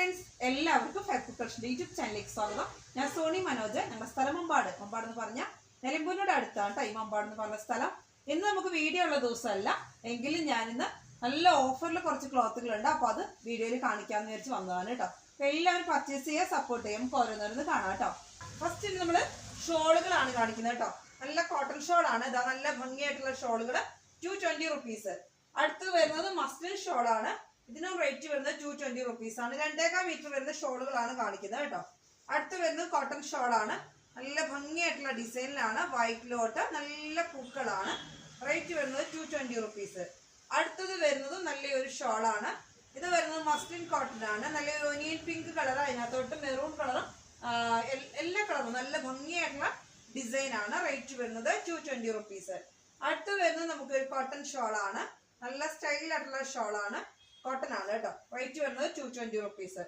Friends, എല്ലാവർക്കും factory collection YouTube ചാനലിലേക്ക് സ്വാഗതം. ഞാൻ സോണി മനോജ്. ഞങ്ങളുടെ സ്ഥലം മമ്പാട് എന്ന് പറഞ്ഞാൽ നിലമ്പൂരിനോട് അടുത്താണ് ഈ മമ്പാട് എന്ന് പറഞ്ഞ സ്ഥലം. ഇന്ന് നമുക്ക് വീഡിയോ ഉള്ള ദിവസമല്ല, എങ്കിലും ഞാനിന്ന് നല്ല ഓഫറിൽ കുറച്ച് ക്ലോത്തുകളുണ്ട്. അപ്പോൾ അത് വീഡിയോയിൽ കാണിക്കാമെന്ന് വിചാരിച്ച് വന്നതാണ് കേട്ടോ. അപ്പോൾ എല്ലാവരും പർച്ചേസ് ചെയ്യുക, സപ്പോർട്ട് ചെയ്യാം. നമുക്ക് ഓരോന്നോരോന്ന് കാണാം കേട്ടോ. ഫസ്റ്റ് നമ്മൾ ഷോളുകളാണ് കാണിക്കുന്നത് കേട്ടോ. നല്ല കോട്ടൺ ഷോളാണ്. ഇതാ നല്ല ഭംഗിയായിട്ടുള്ള ഷോളുകൾ 220 റുപ്പീസ്. അടുത്ത് വരുന്നത് മസ്ലിൻ ഷോളാണ്. ഇതിനും റേറ്റ് വരുന്നത് 220 റുപ്പീസ് ആണ്. 2.25 മീറ്റർ വരുന്ന ഷോളുകളാണ് കാണിക്കുന്നത് കേട്ടോ. അടുത്ത് വരുന്നത് കോട്ടൺ ഷോളാണ്. നല്ല ഭംഗിയായിട്ടുള്ള ഡിസൈനിലാണ്. വൈറ്റിലോട്ട് നല്ല പൂക്കളാണ്. റേറ്റ് വരുന്നത് 220 റുപ്പീസ്. അടുത്തത് വരുന്നത് നല്ലൊരു ഷോളാണ്. ഇത് വരുന്നത് മസ്ലിൻ കോട്ടൺ ആണ്. നല്ലൊരു ഒനിയൻ പിങ്ക് കളർ, അതിനകത്തോട്ട് മെറൂൺ കളറും എല്ലാ കളറും നല്ല ഭംഗിയായിട്ടുള്ള ഡിസൈനാണ്. റേറ്റ് വരുന്നത് 220 റുപ്പീസ്. അടുത്ത് വരുന്നത് നമുക്കൊരു കോട്ടൺ ഷോളാണ്. നല്ല സ്റ്റൈലായിട്ടുള്ള ഷോളാണ്. കോട്ടൺ ആണ് കേട്ടോ. റേറ്റ് വരുന്നത് 220 റുപ്പീസ്.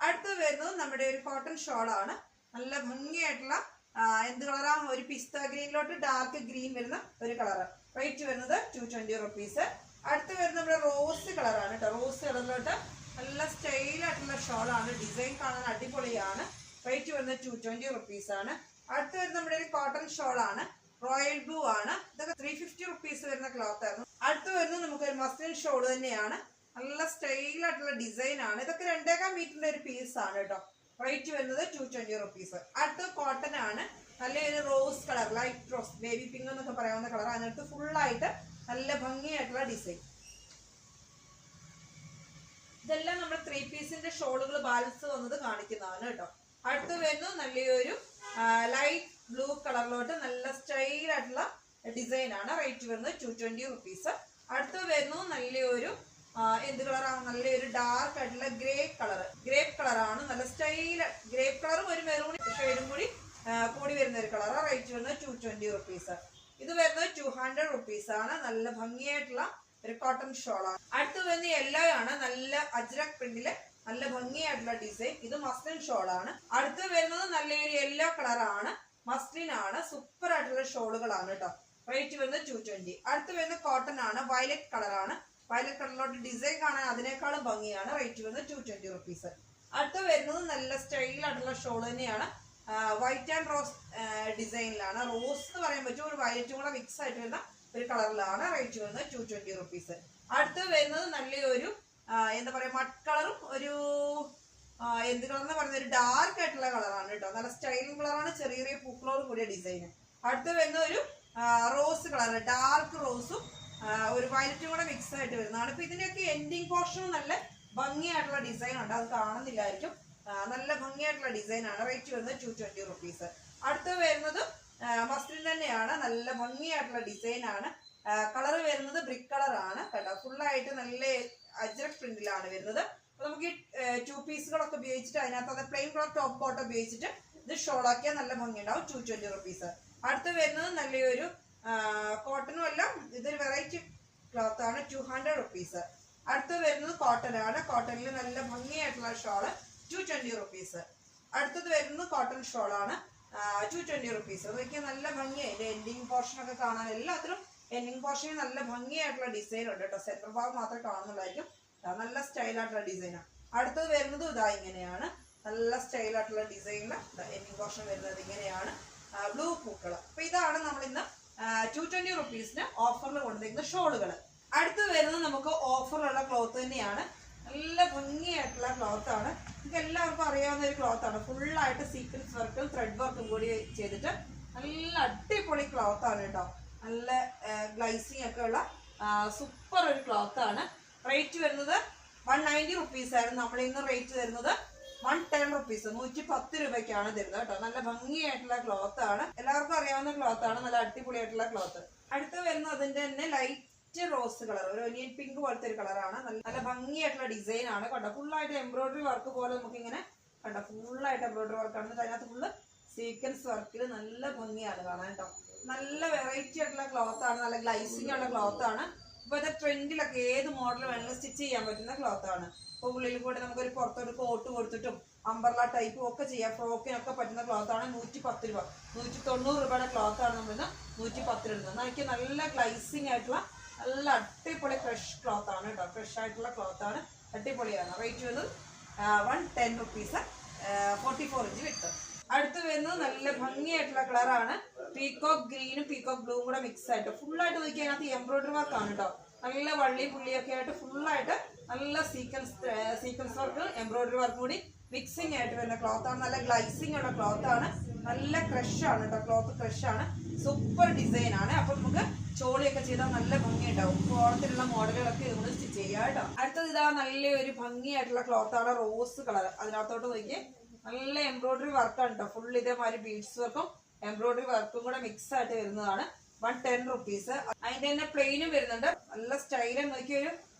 അടുത്ത് വരുന്നത് നമ്മുടെ ഒരു കോട്ടൺ ഷോളാണ്. നല്ല ഭംഗിയായിട്ടുള്ള എന്ത് കളറാണ്, ഒരു പിസ്ത ഗ്രീനിലോട്ട് ഡാർക്ക് ഗ്രീൻ വരുന്ന ഒരു കളറ്. റേറ്റ് വരുന്നത് 220 റുപ്പീസ്. അടുത്ത് വരുന്നത് നമ്മുടെ റോസ് കളറാണ് കേട്ടോ. റോസ് കളറിലോട്ട് നല്ല സ്റ്റൈലായിട്ടുള്ള ഷോളാണ്. ഡിസൈൻ കാണാൻ അടിപൊളിയാണ്. റേറ്റ് വരുന്നത് 220 റുപ്പീസ് ആണ്. അടുത്ത് വരുന്നത് നമ്മുടെ ഒരു കോട്ടൺ ഷോളാണ്. റോയൽ ബ്ലൂ ആണ്. ഇതൊക്കെ 350 റുപ്പീസ് വരുന്ന ക്ലോത്ത് ആയിരുന്നു. അടുത്ത് വരുന്നത് നമുക്കൊരു മസ്ലിൻ ഷോൾ തന്നെയാണ്. നല്ല സ്റ്റൈലായിട്ടുള്ള ഡിസൈൻ ആണ്. ഇതൊക്കെ 2.25 മീറ്ററിന്റെ ഒരു പീസ് ആണ് കേട്ടോ. റേറ്റ് വരുന്നത് 220 റുപ്പീസ്. അടുത്ത കോട്ടൺ ആണ്. നല്ലൊരു rose colour, light rose, baby pink എന്നൊക്കെ പറയാവുന്ന കളർ. അതിനകത്ത് ഫുള്ളായിട്ട് നല്ല ഭംഗിയായിട്ടുള്ള ഡിസൈൻ. ഇതെല്ലാം നമ്മുടെ 3 പീസിന്റെ ഷോളുകൾ ബാലൻസ് വന്നത് കാണിക്കുന്നതാണ് കേട്ടോ. അടുത്ത് വരുന്നത് നല്ലൊരു ലൈറ്റ് ബ്ലൂ കളറിലോട്ട് നല്ല സ്റ്റൈലായിട്ടുള്ള ഡിസൈൻ ആണ്. റേറ്റ് വരുന്നത് 220 റുപ്പീസ്. അടുത്ത് വരുന്നത് നല്ലൊരു എന്ത് കളറാണ്, നല്ലൊരു ഡാർക്ക് ആയിട്ടുള്ള ഗ്രേപ്പ് കളറാണ്. നല്ല സ്റ്റൈൽ ഗ്രേപ്പ് കളറും ഒരു മെറൂൺ ഷെയ്ഡും കൂടി വരുന്ന ഒരു കളർ. റേറ്റ് വരുന്നത് 220 റുപ്പീസ്. ഇത് വരുന്നത് 200 റുപ്പീസ് ആണ്. നല്ല ഭംഗിയായിട്ടുള്ള ഒരു കോട്ടൺ ഷോളാണ്. അടുത്ത് വരുന്ന യെല്ലോ ആണ്. നല്ല അജ്രക് പ്രിന്റില് നല്ല ഭംഗിയായിട്ടുള്ള ഡിസൈൻ. ഇത് മസ്ലിൻ ഷോളാണ്. അടുത്ത് വരുന്നത് നല്ലൊരു യെല്ലോ കളറാണ്. മസ്ലിൻ ആണ്. സൂപ്പർ ആയിട്ടുള്ള ഷോളുകളാണ് കേട്ടോ. റേറ്റ് വരുന്നത് 220. അടുത്ത് വരുന്നത് കോട്ടൺ ആണ്. വയലറ്റ് കളറാണ്. വയലറ്റ് കളറിലോട്ട് ഡിസൈൻ കാണാൻ അതിനേക്കാളും ഭംഗിയാണ്. റേറ്റ് വരുന്നത് 220 റുപ്പീസ്. അടുത്ത് വരുന്നത് നല്ല സ്റ്റൈലായിട്ടുള്ള ഷോൾ തന്നെയാണ്. വൈറ്റ് ആൻഡ് റോസ് ഡിസൈനിലാണ്. റോസ് എന്ന് പറയാൻ പറ്റും, ഒരു വയലറ്റും കൂടെ മിക്സ് ആയിട്ട് വരുന്ന ഒരു കളറിലാണ്. റേറ്റ് വരുന്നത് 220 റുപ്പീസ്. അടുത്ത് വരുന്നത് നല്ലൊരു എന്താ പറയാ, മഡ് കളറും ഒരു എന്ത് കളർ എന്ന് പറയുന്ന ഒരു ഡാർക്ക് ആയിട്ടുള്ള കളറാണ് കേട്ടോ. നല്ല സ്റ്റൈലിംഗ് കളറാണ്. ചെറിയ ചെറിയ പൂക്കളോട് കൂടിയ ഡിസൈൻ. അടുത്ത് വരുന്ന ഒരു റോസ് കളർ, ഡാർക്ക് റോസും ഒരു വയലറ്റും കൂടെ മിക്സ് ആയിട്ട് വരുന്നതാണ്. ഇപ്പൊ ഇതിന്റെയൊക്കെ എൻഡിങ് പോർഷനും നല്ല ഭംഗിയായിട്ടുള്ള ഡിസൈൻ ഉണ്ട്. അത് കാണുന്നില്ലായിരിക്കും. നല്ല ഭംഗിയായിട്ടുള്ള ഡിസൈൻ ആണ്. റേറ്റ് വരുന്നത് 220 റുപ്പീസ്. അടുത്ത് വരുന്നത് മസ്ലിൻ തന്നെയാണ്. നല്ല ഭംഗിയായിട്ടുള്ള ഡിസൈൻ ആണ്. കളർ വരുന്നത് ബ്രിക്ക് കളർ ആണ് കേട്ടോ. ഫുള്ളായിട്ട് നല്ല അജ്രക് പ്രിന്റിലാണ് വരുന്നത്. അപ്പൊ നമുക്ക് ഈ 2 പീസുകളൊക്കെ ഉപയോഗിച്ചിട്ട് അതിനകത്ത് പ്ലെയിൻ കളർ ടോപ്പ് കോട്ട് ഉപയോഗിച്ചിട്ട് ഇത് ഷോളാക്കിയാൽ നല്ല ഭംഗി ഉണ്ടാവും. 220 റുപ്പീസ്. അടുത്ത് വരുന്നത് നല്ലൊരു കോട്ടണും അല്ല, ഇതൊരു വെറൈറ്റി ക്ലോത്ത് ആണ്. 200 റുപ്പീസ്. അടുത്ത് വരുന്നത് കോട്ടൺ ആണ്. കോട്ടണിൽ നല്ല ഭംഗിയായിട്ടുള്ള ഷോള് 220 റുപ്പീസ്. അടുത്തത് വരുന്നത് കോട്ടൺ ഷോളാണ്. 220 റുപ്പീസ്. അതൊക്കെ നല്ല ഭംഗിയായി. എൻഡിങ് പോർഷൻ ഒക്കെ കാണാൻ എല്ലാത്തിലും എൻഡിങ് പോർഷനിൽ നല്ല ഭംഗിയായിട്ടുള്ള ഡിസൈൻ ഉണ്ട് കേട്ടോ. സെൻട്രൽ ഭാഗം മാത്രമേ കാണുന്നുള്ളായിരിക്കും. നല്ല സ്റ്റൈലായിട്ടുള്ള ഡിസൈനാണ്. അടുത്തത് വരുന്നത് ഇതാ ഇങ്ങനെയാണ്. നല്ല സ്റ്റൈലായിട്ടുള്ള ഡിസൈനിൽ എൻഡിങ് പോർഷൻ വരുന്നത് ഇങ്ങനെയാണ്. ബ്ലൂ പൂക്കൾ. അപ്പൊ ഇതാണ് നമ്മൾ ഇന്ന് 220 റുപ്പീസിന് ഓഫറിൽ കൊണ്ടുവരുന്ന ഷോളുകൾ. അടുത്ത് വരുന്നത് നമുക്ക് ഓഫറിലുള്ള ക്ലോത്ത് തന്നെയാണ്. നല്ല ഭംഗിയായിട്ടുള്ള ക്ലോത്ത് ആണ്. നമുക്ക് എല്ലാവർക്കും അറിയാവുന്ന ഒരു ക്ലോത്ത് ആണ്. ഫുള്ളായിട്ട് സീക്വൻസ് വർക്കും ത്രെഡ് വർക്കും കൂടി ചെയ്തിട്ട് നല്ല അടിപൊളി ക്ലോത്ത് ആണ് കേട്ടോ. നല്ല ഗ്ലൈസിങ് ഒക്കെ ഉള്ള സൂപ്പർ ഒരു ക്ലോത്ത് ആണ്. റേറ്റ് വരുന്നത് 190 റുപ്പീസ് ആയിരുന്നു. നമ്മൾ ഇന്ന് റേറ്റ് തരുന്നത് 110 റുപ്പീസ്, 110 രൂപയ്ക്കാണ് തരുന്നത് കേട്ടോ. നല്ല ഭംഗിയായിട്ടുള്ള ക്ലോത്ത് ആണ്. എല്ലാവർക്കും അറിയാവുന്ന ക്ലോത്ത് ആണ്. നല്ല അടിപൊളിയായിട്ടുള്ള ക്ലോത്ത്. അടുത്ത് വരുന്നത് അതിന്റെ തന്നെ ലൈറ്റ് റോസ് കളർ, ഒരു ഒനിയൻ പിങ്ക് പോലത്തെ ഒരു കളറാണ്. നല്ല ഭംഗിയായിട്ടുള്ള ഡിസൈൻ ആണ് കേട്ടോ. ഫുള്ളായിട്ട് എംബ്രോയിഡറി വർക്ക് പോലെ നമുക്ക് ഇങ്ങനെ കണ്ടോ. ഫുള്ളായിട്ട് എംബ്രോയിഡറി വർക്കാണ്. അതിനകത്ത് ഫുള്ള് സീക്വൻസ് വർക്കിൽ നല്ല ഭംഗിയാണ് കാണാൻ കേട്ടോ. നല്ല വെറൈറ്റി ആയിട്ടുള്ള ക്ലോത്ത് ആണ്. നല്ല ഗ്ലൈസിംഗ് ഉള്ള ക്ലോത്ത് ആണ്. ഇപ്പൊ ഇത് ട്രെൻഡിലൊക്കെ ഏത് മോഡൽ വേണമെങ്കിലും സ്റ്റിച്ച് ചെയ്യാൻ പറ്റുന്ന ക്ലോത്ത് ആണ്. ഇപ്പൊ ഉള്ളിൽ കൂടെ നമുക്കൊരു പുറത്തൊരു കോട്ട് കൊടുത്തിട്ടും അംബർല ടൈപ്പും ഒക്കെ ചെയ്യാം. ഫ്രോക്കിനൊക്കെ പറ്റുന്ന ക്ലോത്ത് ആണ്. 110 രൂപ, 190 രൂപയുടെ ക്ലോത്ത് ആണ് നമ്മൾ 110 ഇടുന്നത്. എനിക്ക് നല്ല ഗ്ലൈസിംഗ് ആയിട്ടുള്ള നല്ല അടിപൊളി ഫ്രഷ് ക്ലോത്ത് ആണ് കേട്ടോ. ഫ്രഷ് ആയിട്ടുള്ള ക്ലോത്ത് ആണ്. അടിപൊളിയാണ്. റേറ്റ് വരുന്നത് 110 റുപ്പീസ് 44 ഇഞ്ച് വിട്ട്. അടുത്ത് വരുന്നത് നല്ല ഭംഗിയായിട്ടുള്ള കളറാണ്. പീകോക്ക് ഗ്രീനും പീകോക്ക് ബ്ലൂവും കൂടെ മിക്സ് ആയിട്ട് ഫുള്ളായിട്ട് നോക്കി അതിനകത്ത് എംബ്രോയിഡറി വർക്ക് ആണ് കേട്ടോ. നല്ല വള്ളി പുള്ളിയൊക്കെ ആയിട്ട് ഫുള്ളായിട്ട് നല്ല സീക്വൻസ് വർക്ക് എംബ്രോയിഡറി വർക്ക് കൂടി മിക്സിംഗ് ആയിട്ട് വരുന്ന ക്ലോത്ത് ആണ്. നല്ല ഗ്ലൈസിംഗ് ഉള്ള ക്ലോത്ത് ആണ്. നല്ല ക്രഷ് ആണ് കേട്ടോ. ക്ലോത്ത് ക്രഷ് ആണ്. സൂപ്പർ ഡിസൈൻ ആണ്. അപ്പൊ നമുക്ക് ചോളിയൊക്കെ ചെയ്താൽ നല്ല ഭംഗിയുണ്ടാവും. ഓണത്തിലുള്ള മോഡലുകളൊക്കെ ഇതുകൊണ്ട് സ്റ്റിച്ച് ചെയ്യാം കേട്ടോ. അടുത്തത് ഇതാ നല്ലൊരു ഭംഗിയായിട്ടുള്ള ക്ലോത്ത് ആണ്. Rose colour. അതിനകത്തോട്ട് നോക്കി നല്ല എംബ്രോയിഡറി വർക്കാണ് കേട്ടോ. ഫുൾ ഇതേമാതിരി ബീഡ്സ് വർക്കും എംബ്രോയിഡറി വർക്കും കൂടെ മിക്സ് ആയിട്ട് വരുന്നതാണ്. 110 റുപ്പീസ്. അതിന്റെ തന്നെ പ്ലെയിനും വരുന്നുണ്ട്. നല്ല സ്റ്റൈലും നോക്കിയൊരു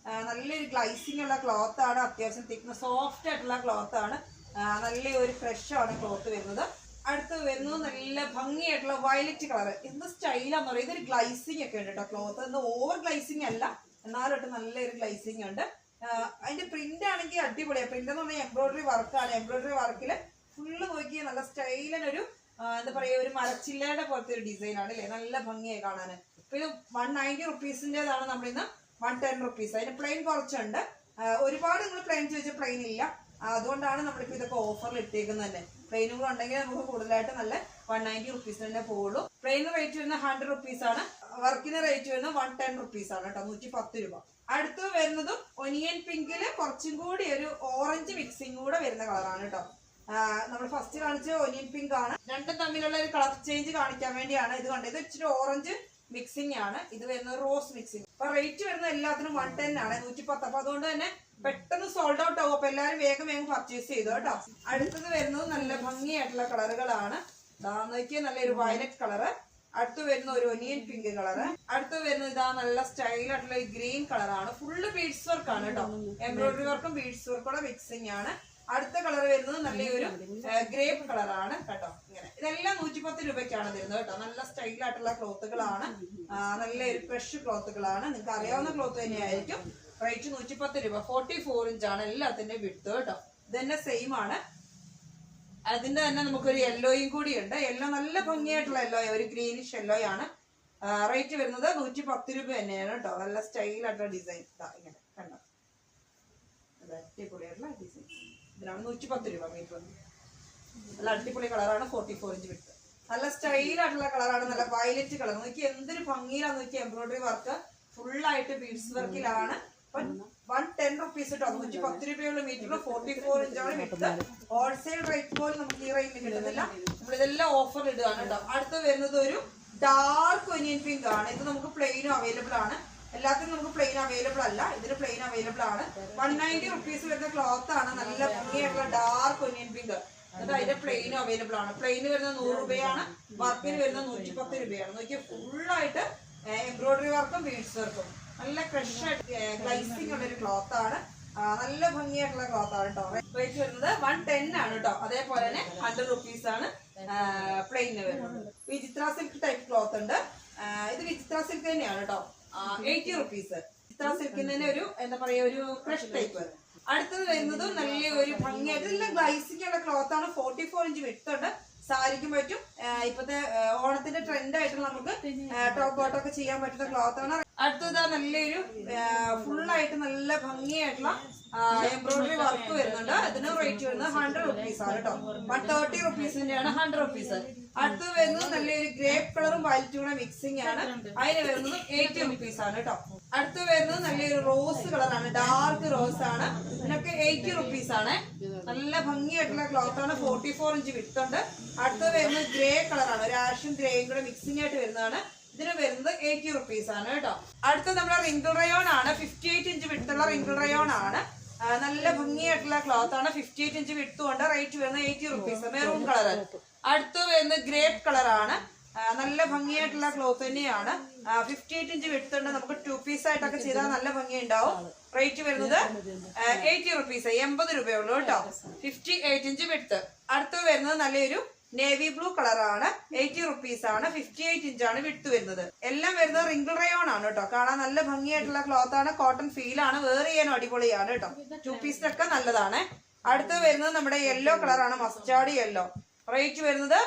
നല്ലൊരു ഗ്ലൈസിംഗ് ഉള്ള ക്ലോത്ത് ആണ്. അത്യാവശ്യം തിക്നെസ് സോഫ്റ്റ് ആയിട്ടുള്ള ക്ലോത്ത് ആണ്. നല്ലൊരു ഫ്രഷ് ആണ് ക്ലോത്ത് വരുന്നത്. അടുത്ത് വരുന്നത് നല്ല ഭംഗിയായിട്ടുള്ള വയലറ്റ് കളർ. എന്ത് സ്റ്റൈലാന്ന് പറയുന്നത്. ഇതൊരു ഗ്ലൈസിംഗ് ഒക്കെ ഉണ്ട് കേട്ടോ. ക്ലോത്ത് എന്ത് ഓവർ ഗ്ലൈസിംഗ് അല്ല, എന്നാലും നല്ലൊരു ഗ്ലൈസിംഗ് ഉണ്ട്. അതിന്റെ പ്രിന്റ് ആണെങ്കിൽ അടിപൊളിയാണ്. പ്രിന്റ് എന്ന് പറഞ്ഞാൽ എംബ്രോയിഡറി വർക്കാണ്. എംബ്രോയിഡറി വർക്കിൽ ഫുള്ള് നോക്കി നല്ല സ്റ്റൈലിനൊരു എന്താ പറയാ ഒരു മരച്ചില്ലയുടെ പോലത്തെ ഒരു ഡിസൈൻ ആണ് അല്ലേ. നല്ല ഭംഗിയായി കാണാൻ. ഇപ്പൊ ഇത് 190 റുപ്പീസിൻ്റെതാണ് നമ്മളിന്ന് 110 റുപ്പീസ്. അതിന് പ്ലെയിൻ കുറച്ചുണ്ട്. ഒരുപാട് നിങ്ങൾ പ്ലെയിൻ ചോദിച്ചാൽ പ്ലെയിൻ ഇല്ല. അതുകൊണ്ടാണ് നമ്മളിപ്പോൾ ഇതൊക്കെ ഓഫറിൽ ഇട്ടേക്കുന്നത് തന്നെ. പ്ലെയിനും കൂടെ ഉണ്ടെങ്കിൽ നമുക്ക് കൂടുതലായിട്ട് നല്ല 190 റുപ്പീസ് തന്നെ പോകുള്ളൂ. പ്ലെയിന് റേറ്റ് വരുന്നത് 100 റുപ്പീസ് ആണ്. വർക്കിന് റേറ്റ് വരുന്നത് 110 റുപ്പീസ് ആണ് കേട്ടോ. 110 രൂപ. അടുത്ത് വരുന്നതും ഒനിയൻ പിങ്കില് കുറച്ചും കൂടി ഒരു ഓറഞ്ച് മിക്സിംഗ് കൂടെ വരുന്ന കളറാണ് കേട്ടോ. നമ്മൾ ഫസ്റ്റ് കാണിച്ച ഒനിയൻ പിങ്ക് ആണ്. രണ്ടും തമ്മിലുള്ള ഒരു കളർ ചേഞ്ച് കാണിക്കാൻ വേണ്ടിയാണ് ഇത് കണ്ടത്. ഇത് ഇച്ചിരി ഓറഞ്ച് മിക്സിംഗ് ആണ്. ഇത് വരുന്നത് റോസ് മിക്സിംഗ്. അപ്പൊ റേറ്റ് വരുന്നത് എല്ലാത്തിനും 110 ആണ്. 110. അപ്പൊ അതുകൊണ്ട് തന്നെ പെട്ടെന്ന് സോൾഡ് ഔട്ട് ആവും. അപ്പൊ എല്ലാവരും വേഗം പർച്ചേസ് ചെയ്തു കേട്ടോ. അടുത്തത് വരുന്നത് നല്ല ഭംഗിയായിട്ടുള്ള കളറുകളാണ്. നോക്കിയാൽ നല്ലൊരു വയലറ്റ് കളറ്. അടുത്ത് വരുന്ന ഒരു ഒനിയൻ പിങ്ക് കളറ്. അടുത്ത് വരുന്നത് ഇതാ നല്ല സ്റ്റൈലായിട്ടുള്ള ഗ്രീൻ കളറാണ്. ഫുള്ള് ബീഡ്സ് വർക്ക് ആണ് കേട്ടോ. എംബ്രോയിഡറി വർക്കും ബീഡ്സ് വർക്കും മിക്സിംഗ് ആണ്. അടുത്ത കളർ വരുന്നത് നല്ലൊരു ഗ്രേപ്പ് കളറാണ് കേട്ടോ. ഇങ്ങനെ ഇതെല്ലാം 110 രൂപയ്ക്കാണ് തരുന്നത് കേട്ടോ. നല്ല സ്റ്റൈലായിട്ടുള്ള ക്ലോത്തുകളാണ്. നല്ലൊരു ഫ്രഷ് ക്ലോത്തുകളാണ്. നിങ്ങൾക്ക് അറിയാവുന്ന ക്ലോത്ത് തന്നെയായിരിക്കും. റേറ്റ് 110 രൂപ. 44 ഇഞ്ചാണ് എല്ലാത്തിന്റെ വിഡ്ത് കേട്ടോ. ഇത് തന്നെ സെയിം ആണ്. അതിന്റെ തന്നെ നമുക്കൊരു യെല്ലോയും കൂടി ഉണ്ട്. യെല്ലോ നല്ല ഭംഗിയായിട്ടുള്ള യെല്ലോ, ഒരു ഗ്രീനിഷ് യെല്ലോ ആണ്. റേറ്റ് വരുന്നത് 110 രൂപ തന്നെയാണ് കേട്ടോ. നല്ല സ്റ്റൈലായിട്ടുള്ള ഡിസൈൻ ഇങ്ങനെ കണ്ടോ. അടിപൊളിയായിട്ടുള്ള ഡിസൈൻ. ഇതിനാണ് 110 രൂപ മീറ്റർ. നല്ല അടിപൊളി കളറാണ്. 44 ഇഞ്ച് വിട്ട്. നല്ല സ്റ്റൈലായിട്ടുള്ള കളറാണ്. നല്ല വയലറ്റ് കളർ. നോക്കി എന്തൊരു ഭംഗിയിലാന്ന് നോക്കി. എംബ്രോയിഡറി വർക്ക് ഫുള്ളായിട്ട് ബീഡ്സ് വർക്കിലാണ്. 110 റുപ്പീസ് കേട്ടോ. 110 രൂപയുള്ള മീറ്ററിൽ 44 ഇഞ്ചാണ് വിട്ട്. ഹോൾസെയിൽ റേറ്റ് പോലും നമുക്ക് ഈ റേറ്റിന് കിട്ടുന്നില്ല. നമ്മളിതെല്ലാം ഓഫർ ഇടുകയാണ് കേട്ടോ. അടുത്ത് വരുന്നത് ഒരു ഡാർക്ക് ഒനിയൻ പിങ്ക് ആണ്. ഇത് നമുക്ക് പ്ലെയിനും അവൈലബിൾ ആണ്. എല്ലാത്തിനും നമുക്ക് പ്ലെയിൻ അവൈലബിൾ അല്ല. ഇതിന് പ്ലെയിൻ അവൈലബിൾ ആണ്. 190 റുപ്പീസ് വരുന്ന ക്ലോത്ത് ആണ്. നല്ല ഭംഗിയായിട്ടുള്ള ഡാർക്ക് ഒനിയൻ പിങ്ക്. എന്നിട്ട് അതിന്റെ പ്ലെയിനും അവൈലബിൾ ആണ്. പ്ലെയിന് വരുന്നത് 100 രൂപയാണ്. വർക്കിന് വരുന്നത് 110 രൂപയാണ്. നോക്കിയാൽ ഫുള്ളായിട്ട് എംബ്രോയിഡറി വർക്കും ബീഡ്സ് വർക്കും നല്ല ഫ്രഷ് ആയിട്ട് ഗ്ലൈസിംഗ് ഉള്ള ഒരു ക്ലോത്ത് ആണ്. നല്ല ഭംഗിയായിട്ടുള്ള ക്ലോത്ത് ആണ് കേട്ടോ. റേറ്റ് വരുന്നത് 110 ആണ് കേട്ടോ. അതേപോലെ തന്നെ 100 റുപ്പീസ് ആണ് പ്ലെയിന് വരുന്നത്. വിചിത്ര സിൽക്ക് ടൈപ്പ് ക്ലോത്ത് ഉണ്ട്. ഇത് വിചിത്ര സിൽക്ക് തന്നെയാണ് കേട്ടോ. 80 റുപ്പീസ്. വിചിത്ര സിൽക്കിന് തന്നെ ഒരു എന്താ പറയാ ഒരു ക്രഷ് ടൈപ്പ്. അടുത്തത് വരുന്നത് നല്ല ഒരു ഭംഗിയായിട്ട് ഇതെല്ലാം ഗ്ലൈസിംഗ് ഉള്ള ക്ലോത്ത് ആണ്. 44 ഇഞ്ച് വിട്ടുണ്ട്. സാരിക്കും പറ്റും. ഇപ്പത്തെ ഓണത്തിന്റെ ട്രെൻഡ് ആയിട്ടുള്ള നമുക്ക് ടോപ്പ് ബോട്ടം ഒക്കെ ചെയ്യാൻ പറ്റുന്ന ക്ലോത്ത് ആണ്. അടുത്തത് നല്ലൊരു ഫുള്ളായിട്ട് നല്ല ഭംഗിയായിട്ടുള്ള എംബ്രോയിഡറി വർക്ക് വരുന്നുണ്ട്. ഇതിന് റേറ്റ് വരുന്നത് 100 റുപ്പീസ് ആണ് കേട്ടോ. 130 റുപ്പീസിന്റെയാണ് 100 റുപ്പീസ്. അടുത്തത് വരുന്നത് നല്ലൊരു ഗ്രേപ്പ് കളറും വൈറ്റും കൂടെ മിക്സിംഗ് ആണ്. അതിന് വരുന്നത് 80 റുപ്പീസ് ആണ് കേട്ടോ. അടുത്ത് വരുന്നത് നല്ലൊരു റോസ് കളറാണ്. ഡാർക്ക് റോസ് ആണ്. ഇതിനൊക്കെ 80 റുപ്പീസ് ആണ്. നല്ല ഭംഗിയായിട്ടുള്ള ക്ലോത്ത് ആണ്. 44 ഇഞ്ച് വിട്ടുണ്ട്. അടുത്തത് വരുന്നത് ഗ്രേ കളറാണ്. ഒരു ആഷും ഗ്രേയും കൂടെ മിക്സിംഗ് ആയിട്ട് വരുന്നതാണ്. ഇതിന് വരുന്നത് 80 റുപ്പീസ് ആണ് കേട്ടോ. അടുത്തത് നമ്മുടെ റിങ്കിൾ റയോൺ ആണ്. 58 ഇഞ്ച് വിട്ടുള്ള റിങ്കിൾ റയോൺ ആണ്. നല്ല ഭംഗിയായിട്ടുള്ള ക്ലോത്ത് ആണ്. 58 ഇഞ്ച് വിട്ടുകൊണ്ട് റേറ്റ് വരുന്നത് 80 റുപ്പീസ്. Maroon colour. അടുത്ത് വരുന്നത് ഗ്രേപ്പ് കളറാണ്. നല്ല ഭംഗിയായിട്ടുള്ള ക്ലോത്ത് തന്നെയാണ്. 58 ഇഞ്ച് വിട്ടുണ്ട്. നമുക്ക് 2 പീസ് ആയിട്ടൊക്കെ ചെയ്താൽ നല്ല ഭംഗി ഉണ്ടാവും. റേറ്റ് വരുന്നത് 80 റുപ്പീസ്. 80 രൂപയുള്ളൂ കേട്ടോ. 58 ഇഞ്ച് വിട്ട്. അടുത്ത് വരുന്നത് നല്ലൊരു നേവി ബ്ലൂ കളറാണ്. 80 റുപ്പീസ് ആണ്. 58 ഇഞ്ചാണ് വിട്ട് വരുന്നത്. എല്ലാം വരുന്നത് റിങ്കിൾ റയോൺ ആണ് കേട്ടോ. കാണാൻ നല്ല ഭംഗിയായിട്ടുള്ള ക്ലോത്ത് ആണ്. കോട്ടൺ ഫീൽ ആണ്. വേറെ ചെയ്യാനും അടിപൊളിയാണ് കേട്ടോ. 2 പീസിനൊക്കെ നല്ലതാണ്. അടുത്ത് വരുന്നത് നമ്മുടെ യെല്ലോ കളറാണ്. Mustard yellow. റേറ്റ് വരുന്നത്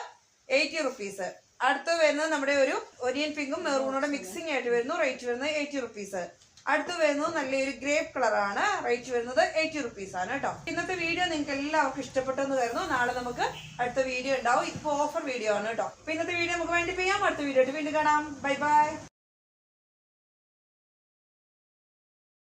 80 റുപ്പീസ്. അടുത്ത് വരുന്നത് നമ്മുടെ ഒരു ഒനിയൻ പിങ്കും മെറൂണോടെ മിക്സിംഗ് ആയിട്ട് വരുന്നു. റേറ്റ് വരുന്നത് 80 റുപ്പീസ്. അടുത്ത് വരുന്നത് നല്ലൊരു ഗ്രേപ്പ് കളറാണ്. റേറ്റ് വരുന്നത് 80 റുപ്പീസ് ആണ് കേട്ടോ. ഇന്നത്തെ വീഡിയോ നിങ്ങൾക്ക് എല്ലാവർക്കും ഇഷ്ടപ്പെട്ടെന്ന് വരുന്നു. നാളെ നമുക്ക് അടുത്ത വീഡിയോ ഉണ്ടാവും. ഇപ്പൊ ഓഫർ വീഡിയോ ആണ് കേട്ടോ. അപ്പൊ ഇന്നത്തെ വീഡിയോ നമുക്ക് വൈൻഡപ്പ് ചെയ്യാം. അടുത്ത വീഡിയോ ആയിട്ട് വീണ്ടും കാണാം. Bye bye.